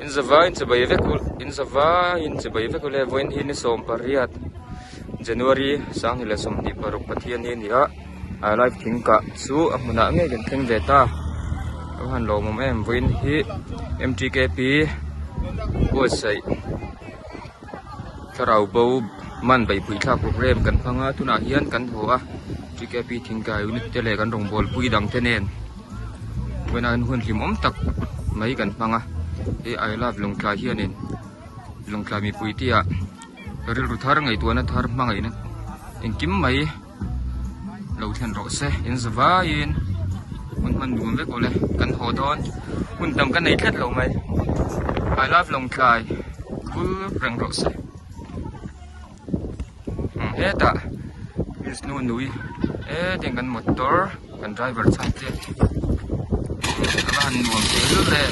in zawa in chabai vekul in zawa in chabai vekul le voin hin som pariat January sang hila som ni paruk pathian ni ya I live thingka chu hmunah ngei kan theng ve ta han lo mom em voin hi MTKP ko sai tharau bo man bai pui thak program kan phanga tuna hian kan hoa TKP thingka unit tele kan rong bol pui dang tenen when an hun hlim om tak mai kan phanga e I love Lawngtlai hianin Lawngtlai mi pui tia ril ru thar ngai tuana thar mangai na engkim mai lo then ro se in zawa in mun man nuam ve kole kan ho don mun tam kan nei thlet lo mai I love Lawngtlai ku rang ro se ta is nu nui ding kan motor kan driver chai te han nuam te lu le